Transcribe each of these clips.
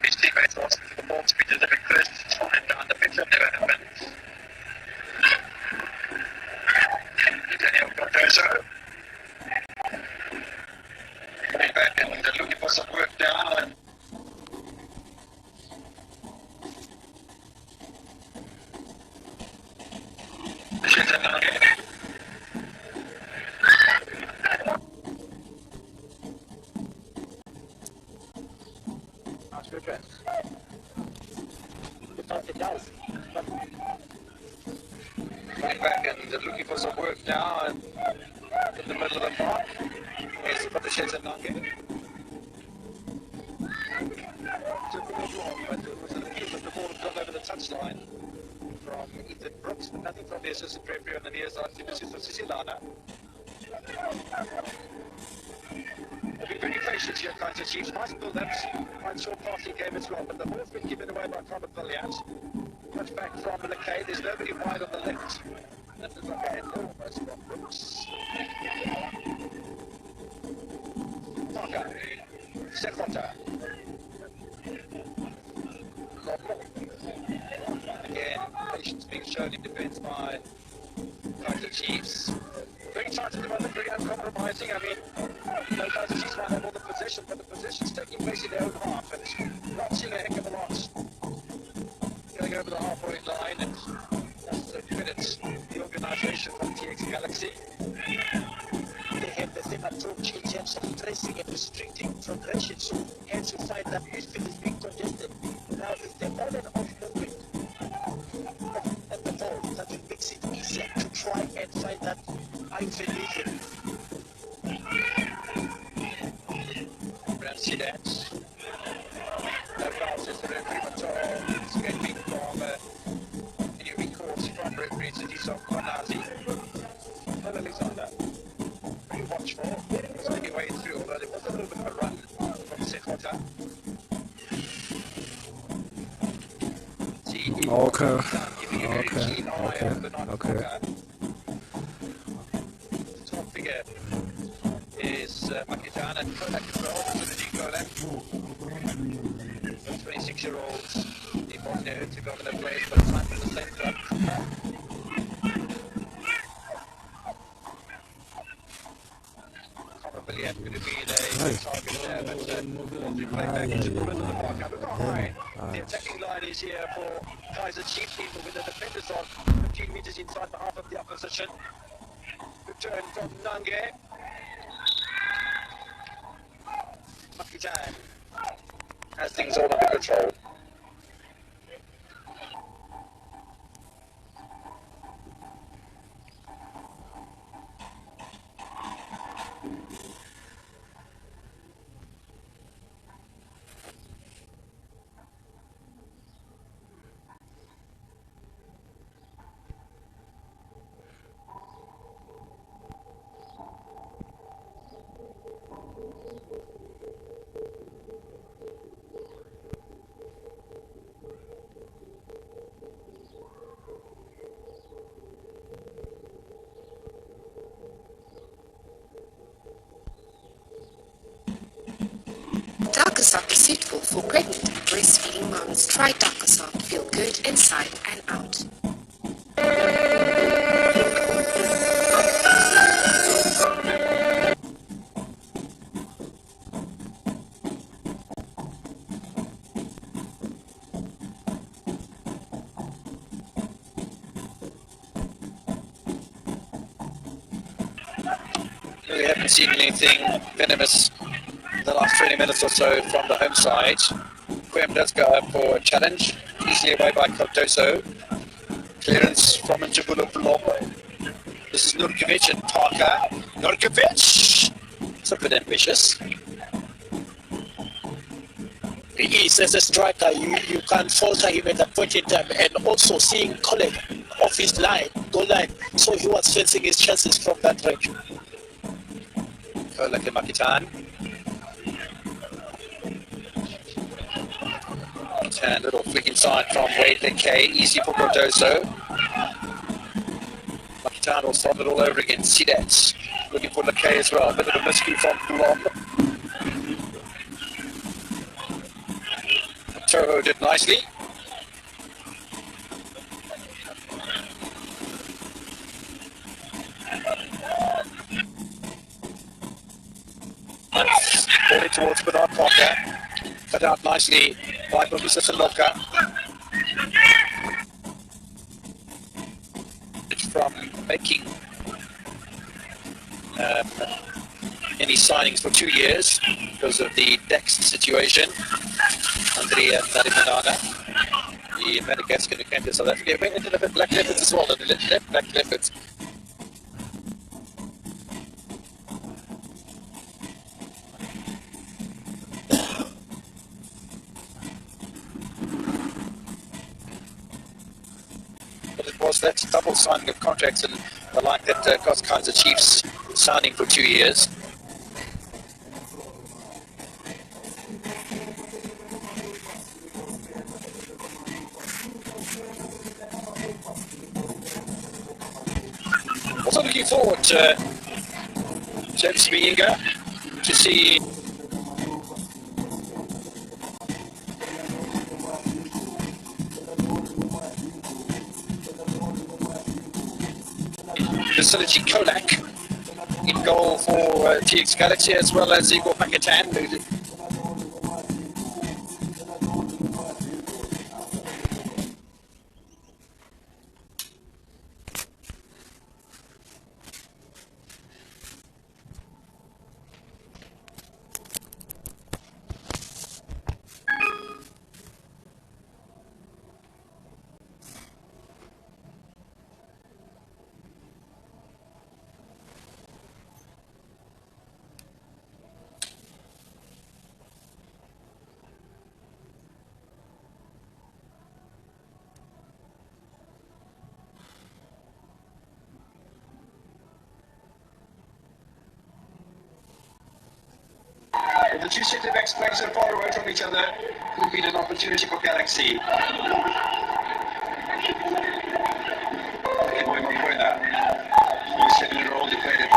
His teammates asking for the ball to be delivered first and down the pitch. That never happened. Daniel Cardoso coming back and looking for some work down. It does. Coming back and looking for some work now and in the middle of the park. Here's Patricia Nange. Took the ball, but it was a little bit the ball had gone over the touchline from Ethan Brooks, but nothing from the assistant referee on the near side to Mrs. Sisilana. They've been very patient here, Kaiser Chiefs. Nice build-ups, quite short passing game as well, but the ball's been given away by Robert Williams. Touch back from McKay, there's nobody wide on the left. That looks like a head almost from Brooks. Parker, Sekhota. Again, patience being shown in defence by Kaiser Chiefs. Very tight at the moment, very uncompromising. I mean, Kaiser Chiefs might have all the possession, but the possession's taking place in their own half, and it's not seeing a heck of a lot. Going over the halfway line, and that's the credits the organisation from TX Galaxy. They have the same approach in terms of pressing and restricting progression, so hence you find that midfield is being congested. Now, if the on and off movement at the ball, that will makes it easier to try and find that isolation. See that. No pass is the referee, but escaping from any recourse from referee Sidiso Kwanazi. Well, Alexander, very watchful. He's making way through, although there was a little bit of a run from Sekhota. Okay. Top figure is Makidana and Kolak as well. Kolak. 26-year-olds. The Bosnia Herzegovina players for the time in the same club. Probably going to be the target there, but we play back into the middle of the park. The attacking line is here for Kaiser Chiefs, even with the defenders on 15 metres inside the half of the opposition. Return from Nange. Makitan has things all under control. Darkasop is suitable for pregnant and breastfeeding moms. Try Darkasop. Feel good inside and out. We haven't seen anything venomous the last 20 minutes or so from the home side. Quem does go up for a challenge, easily away by Cardoso. Clearance from Njibula Blom. This is Nurkovic and Parker. Nurkovic! It's a bit ambitious. He is, as a striker, you can't falter him at that point in time, and also seeing Kolek off his line, goal line, so he was fencing his chances from that range. Kolek and Makitan. And little flick inside from Wade Lekay, easy for Cardoso. Makitan will start it all over again. Sidat looking for Lekay as well. A bit of a miscue from Blom. Toho did nicely. Ball towards Bernard Parker. Cut out nicely by Bobisa Saloka. From making any signings for 2 years because of the Dex situation. Andrea Narimanana, the Madagascar who came to South Africa, went into the Black Leopards as well, the left Black Leopards. But it was that double signing of contracts and the like that cost Kaizer Chiefs signing for 2 years. Also looking forward, James Muyinga, to see Facility Kolak in goal for TX Galaxy, as well as Igor Pakatan, who the two centre-backs playing so far away from each other could be an opportunity for Galaxy. Okay, boy, Mokwena. He's 7-year-old, he played it.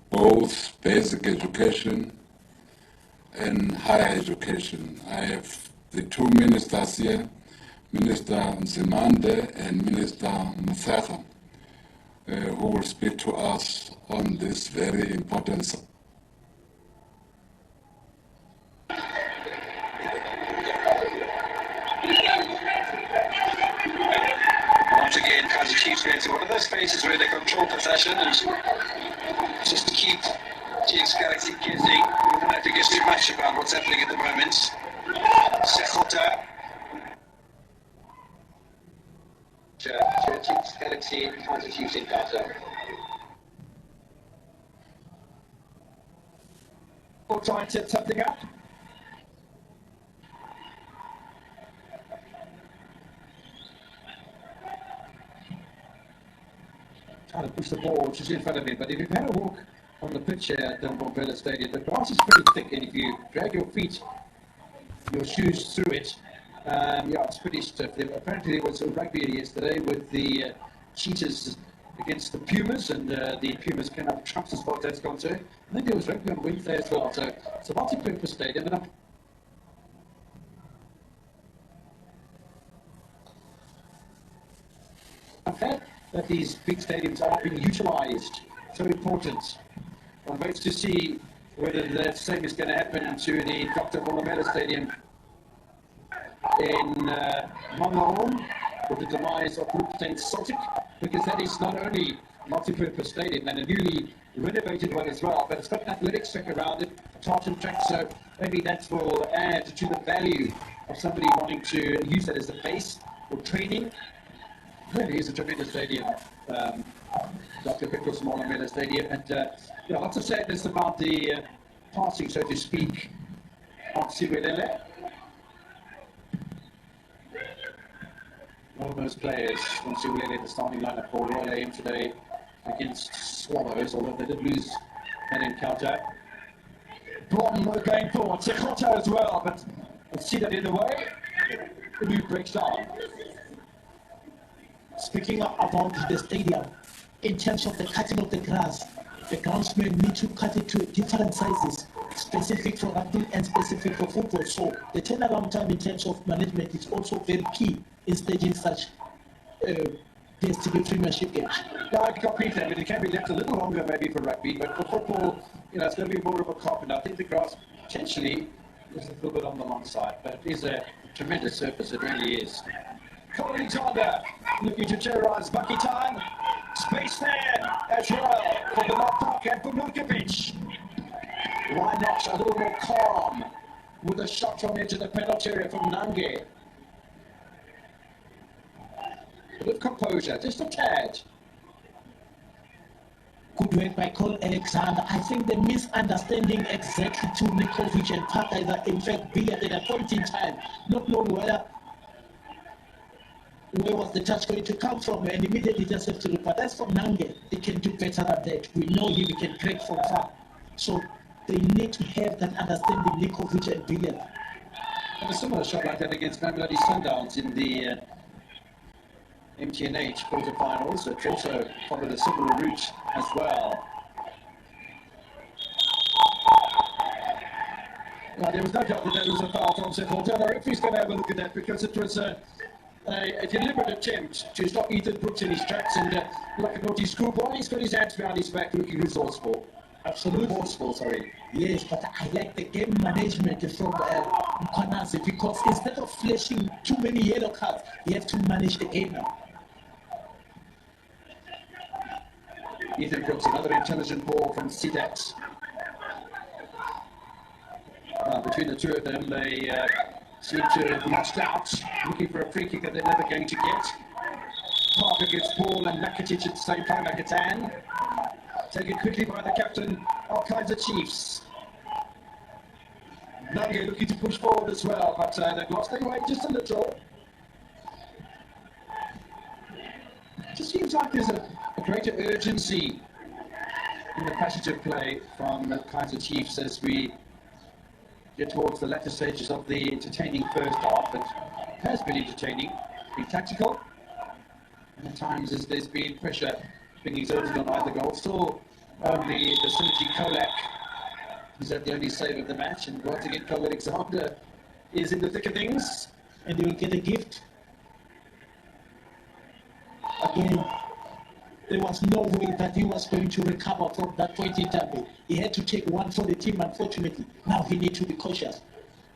Both basic education and higher education. I have the two ministers here, Minister Nzimande and Minister Mthekga, who will speak to us on this very important subject. Once again, Kaizer Chiefs going to one of those spaces where they control possession and just keep TX Galaxy guessing. We don't have to guess too much about what's happening at the moment. Sekota. TX Galaxy, Kaizer Chiefs in Gaza. We'll try and set something up. Trying to push the ball, which is in front of him. But if you've had a walk on the pitch here at the Mbombela Stadium, the grass is pretty thick, and if you drag your shoes through it, it's pretty stiff. Apparently there was a rugby yesterday with the Cheetahs against the Pumas, and the Pumas came up trumps as far as that's concerned. I think there was rugby on Wednesday as well, so it's a multi-purpose stadium. And I've had that these big stadiums are being utilised. So important. One waits to see whether the same is going to happen to the Dr. Molamela Stadium in Mangaung with the demise of Bloemfontein Celtic, because that is not only a multi-purpose stadium and a newly renovated one as well, but it's got an athletics track around it, a tartan track, so maybe that will add to the value of somebody wanting to use that as a base for training. Really is a tremendous stadium, Dr. Petrus Molamela Stadium, and lots of sadness about the passing, so to speak, of Sibelele. One of those players, once you really the starting lineup for Royal AM today against Swallows, although they did lose that encounter. Blom going forward, Sekota as well, but let's see that in the way. The move breaks down. Speaking about the stadium, in terms of the cutting of the grass, the groundsmen need to cut it to different sizes, specific for rugby and specific for football. So the turnaround time in terms of management is also very key in staging such DSTV Premiership games. Yeah, I copy that. I mean, it can be left a little longer maybe for rugby, but for football, it's going to be more of a cop. And I think the grass potentially is a little bit on the long side, but it is a tremendous surface. It really is. Colin Alexander looking to terrorise Bucky time. Space there as well for the Park and for Milkovic. Why not a little more calm with a shot from into the penalty area from Nange? A bit of composure, just a tad. Good work by Colin Alexander. I think the misunderstanding exactly to Milkovic and Parker is that in fact bigger than a point in time, not knowing where was the touch going to come from, and immediately just have to look. But that's from Nange, they can do better than that. We know him, he can break from far. So they need to have that understanding, Milkovic and Billiard. And a similar shot like that against Mamelodi Sundowns in the MTNH quarterfinals. It also followed a similar route as well. Well, there was no doubt that that was a foul from Sekota. The referee's going to have a look at that because it was a deliberate attempt to stop Ethan Brooks in his tracks, and like a naughty schoolboy, he's got his hands behind his back looking resourceful. Absolutely. Remorseful, sorry. Yes, but I like the game management from Mkwanazi, because instead of flashing too many yellow cards, you have to manage the game now. Ethan Brooks, another intelligent ball from Sidat. Between the two of them, they seem to have matched out, looking for a free kick that they're never going to get. Parker gets Paul and Makatic at the same time, Makatan. Taken quickly by the captain of Kaiser Chiefs. Nange looking to push forward as well, but they've lost their way just a little. It just seems like there's a greater urgency in the passage of play from the Kaiser Chiefs as we get towards the latter stages of the entertaining first half. It has been entertaining, been tactical, and at times as there's been pressure being exerted on either goal. Still only the Synergy Kolak is at the only save of the match, and once again Colin Alexander is in the thick of things. And they will get a gift. Again, there was no way that he was going to recover from that point in time. He had to take one for the team, unfortunately. Now he needs to be cautious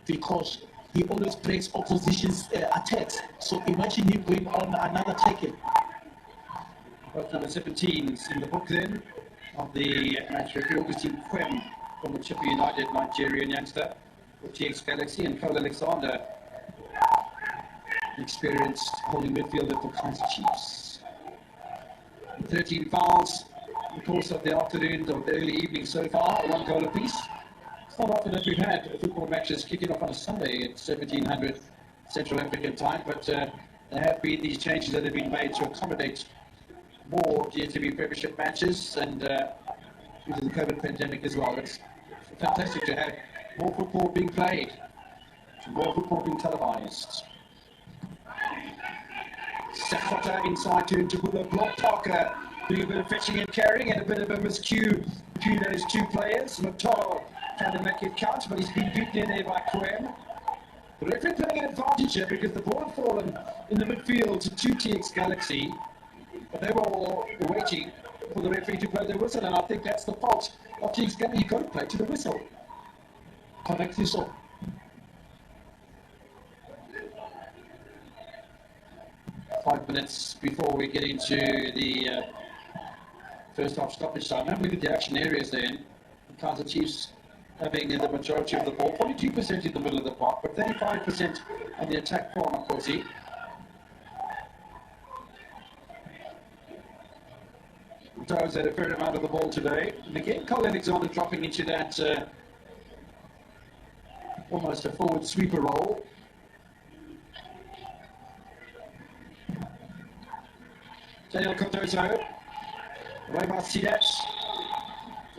because he always breaks opposition's attacks. So imagine him going on another tackle. Both number 17s in the book then of the match referee, Augustine Quem from the Chipper United Nigerian youngster for TX Galaxy, and Cole Alexander, experienced holding midfielder for Kaiser Chiefs. 13 fouls in the course of the afternoon or the early evening so far, 1 goal apiece. It's not often that we've had football matches kicking off on a Sunday at 1700 Central African time, but there have been these changes that have been made to accommodate more DSTV Premiership matches, and due to the COVID pandemic as well. It's fantastic to have more football being played, more football being televised. Sekota inside to Tabula Block. Parker doing a bit of fetching and carrying, and a bit of a miscue between those two players. Matoro trying to make it count, but he's been beaten in there by Quem. The referee playing an advantage here because the ball had fallen in the midfield to TX Galaxy, but they were all waiting for the referee to blow the whistle, and I think that's the fault of TX Galaxy. You've got to play to the whistle. Correctly so. Five minutes before we get into the first half stoppage time. Have a look at the action areas then. The Kaiser Chiefs having the majority of the ball, 42% in the middle of the park, but 35% on the attack for Makosi. Toes had a fair amount of the ball today. And again, Cole Alexander dropping into that almost a forward sweeper role. Daniel Cardozo. Away by Sidat.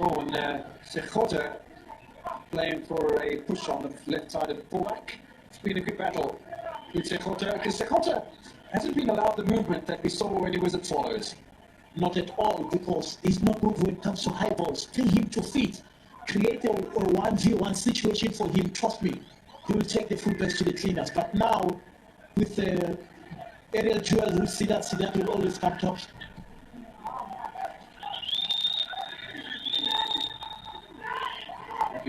Oh, and Sekota playing for a push on the left-sided fullback. It's been a good battle with Sekota, because Sekota hasn't been allowed the movement that we saw when he was at Swallows. Not at all, because he's not good when it comes to high balls. Tell him to feet. Create a 1v1 situation for him. Trust me, he will take the fullbacks to the cleaners. But now, with the aerial duel with Sidat will always come top.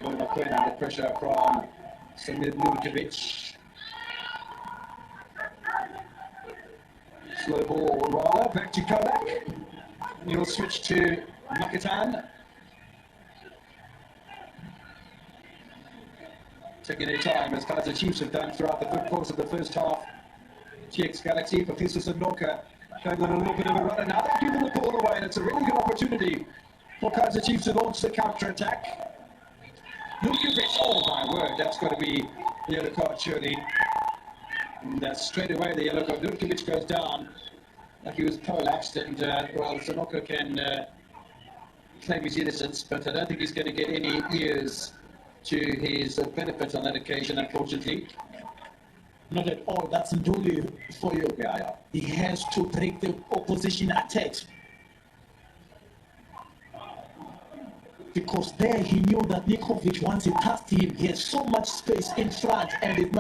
Under pressure from Semir Lukovic. Slow ball rather, back to Kolak. And he'll switch to Makatan. Taking their time, as Kaizer Chiefs have done throughout the course of the first half. GX Galaxy, Professor Sanoka going on a little bit of a run, and now they've given the ball away, and it's a really good opportunity for Kaizer Chiefs to launch the counter-attack. Lukovic, oh my word, that's got to be the yellow card surely. And straight away the yellow card. Lukovic goes down like he was collapsed, and well, Sanoka can claim his innocence, but I don't think he's going to get any ears to his benefit on that occasion, unfortunately. Not at all. That's Nduli for you. Yeah. He has to break the opposition attacks. Because there he knew that Nikovic, once he passed him, he had so much space in front, and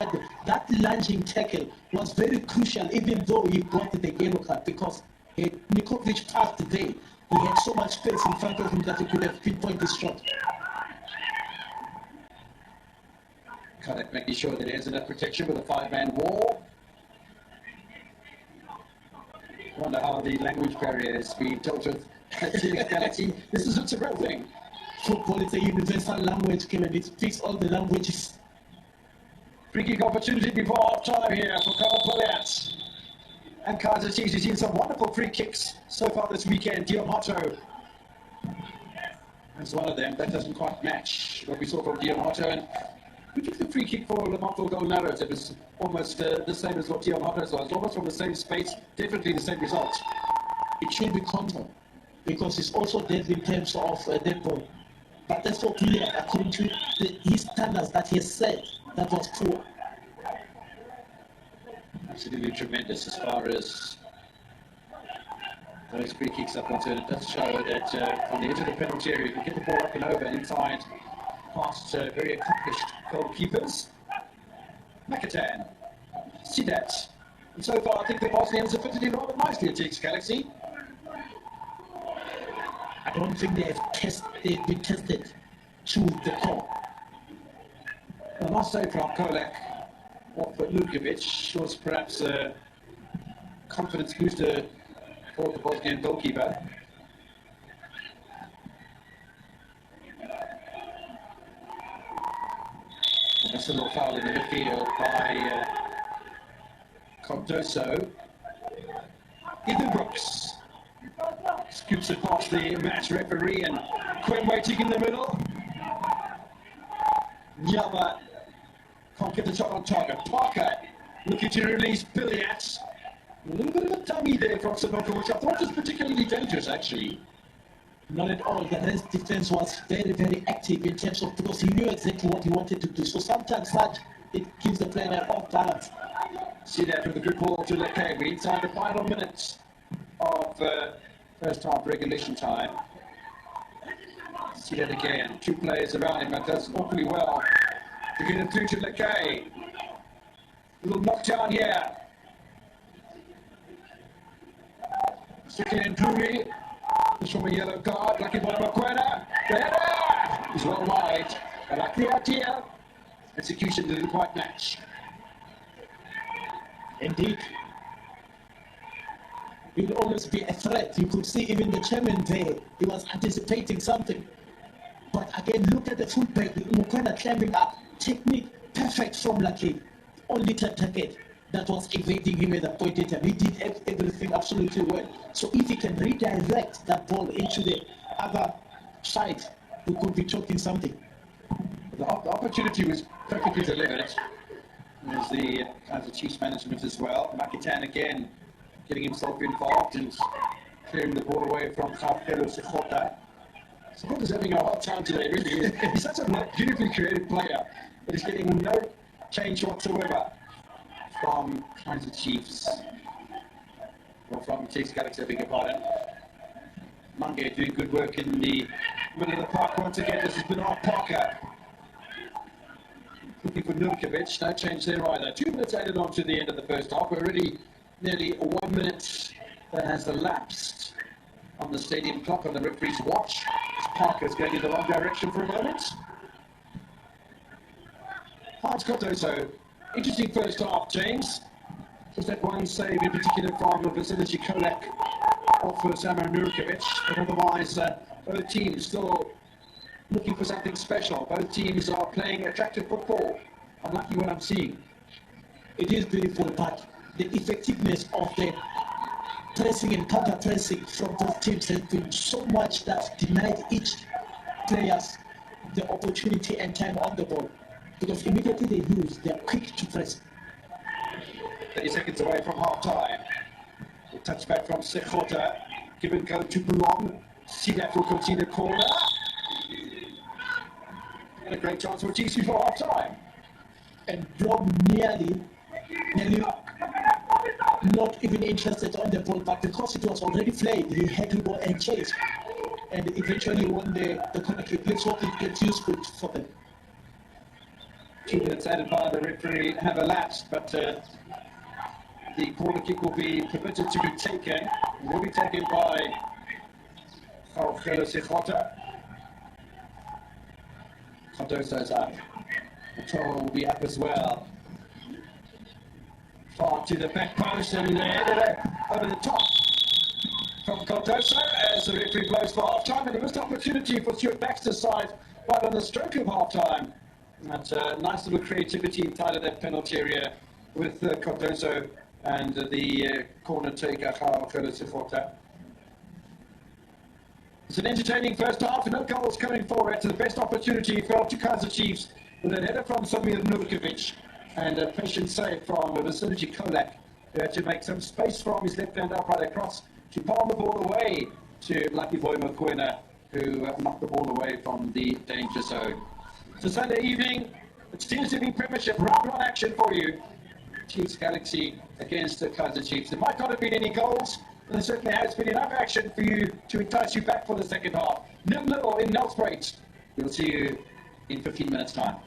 that lunging tackle was very crucial, even though he got the yellow card, because Nikovic passed there. He had so much space in front of him that he could have pinpointed his shot. Khaled making sure that he has enough protection with a five-man wall. I wonder how the language barrier is being dealt with at GX Galaxy. This is a real thing. Football is a universal language, Kevin. It speaks all the languages. Free kick opportunity before half time here for Karl Poliat. And Kaizer Chiefs. He's seen some wonderful free kicks so far this weekend. Diamato is one of them. That doesn't quite match what we saw from Diamato. And we took the free kick for Lamontville Golden Arrows. It was almost the same as what Diamato's was. Almost from the same space. Definitely the same result. It should be counter, because it's also dead in terms of dead ball. But that's what we are, according to his standards that he has said, that was poor. Absolutely tremendous as far as those free kicks are concerned. It does show that on the edge of the penalty area, you can get the ball up and over and inside past very accomplished goalkeepers. Makatan, Sidat. And so far, I think the Bosnians have fitted in rather nicely at GX Galaxy. I don't think they've been tested to the core. I must say from Kolak, off at Lukovic was perhaps a confidence booster for the Bosnian goalkeeper. And that's a little foul in the midfield by Cardoso. Ethan Brooks scoops it past the match referee, and Quinn waiting in the middle. Nyama can't get the shot on target. Parker looking to release Biliat. A little bit of a dummy there from Sanoka, which I thought was particularly dangerous, actually. Not at all. The rest defense was very, very active in terms of, because he knew exactly what he wanted to do. So sometimes that it gives the player off balance. See that with a good ball to Lekay. We're inside the final minutes of first half regulation time. See that again. Two players around him, that does awfully well to get it through to Lekay. Little knockdown here. Sticking in Drury. He's from a yellow card. Lucky Bonamokwena. The header! He's well wide. I like the idea. Execution didn't quite match. Indeed. It will always be a threat. You could see even the chairman there. He was anticipating something. But again, look at the fullback. Mokwena climbing up. Technique perfect from Lucky. Only target that was evading him at that point in time. He did everything absolutely well. So if he can redirect that ball into the other side, we could be talking something. The opportunity was perfectly delivered. There's the Kaizer Chiefs management as well. Makatan again getting himself involved, and clearing the ball away from Kgapelo Sekgotla. Sekgotla's having a hard time today, really. He's such a beautifully creative player, but he's getting no change whatsoever from Kaiser Chiefs. Or from Chiefs Galaxy, I beg your pardon. Mange doing good work in the middle of the park once again. This is Bernard Parker. Looking for Nurkovic, no change there either. 2 minutes added on to the end of the first half. We're already nearly 1 minute that has elapsed on the stadium clock on the referee's watch. Parker's going in the wrong direction for a moment. Hans Cardoso, interesting first half, James. Just that one save in particular from Vasilij Kolak off for Samir Nurkovic, but otherwise both teams still looking for something special. Both teams are playing attractive football. I'm liking what I'm seeing. It is beautiful, but the effectiveness of the pressing and counter-pressing from both teams has been so much that denied each players the opportunity and time on the ball. Because immediately they use, they're quick to press. 30 seconds away from half-time. A touchback from Sekgotla. Give and go to Bulong. Sidat will concede a corner. And a great chance for TC for half-time. And Blom nearly not even interested on the ball, but because it was already played, he had to go and chase. And eventually won the corner kick. Let's hope it gets useful for them. 2 minutes added by the referee have elapsed, but the corner kick will be permitted to be taken. It will be taken by Kgapelo Sekgotla. Cardoso's up. Otoro will be up as well. Far to the back post and over the top from Cardoso as the referee blows for half-time, and a missed opportunity for Stuart Baxter's side right on the stroke of half-time. That's nice little creativity inside of that penalty area with Cardoso and the corner taker Kgapelo Sekgotla. It's an entertaining first half, no goals coming forward. It's the best opportunity for two Kaiser Chiefs with a header from Samir Nurkovic and a patient save from Vasilij Kolak, who had to make some space from his left-hand upright across to palm the ball away to Lucky Boy Mokoena, who knocked the ball away from the danger zone. It's a Sunday evening. It's TSTV Premiership round one action for you. Chiefs Galaxy against the Kaiser Chiefs. There might not have been any goals, but there certainly has been enough action for you to entice you back for the second half. 0-0 in Nelspruit. We'll see you in 15 minutes' time.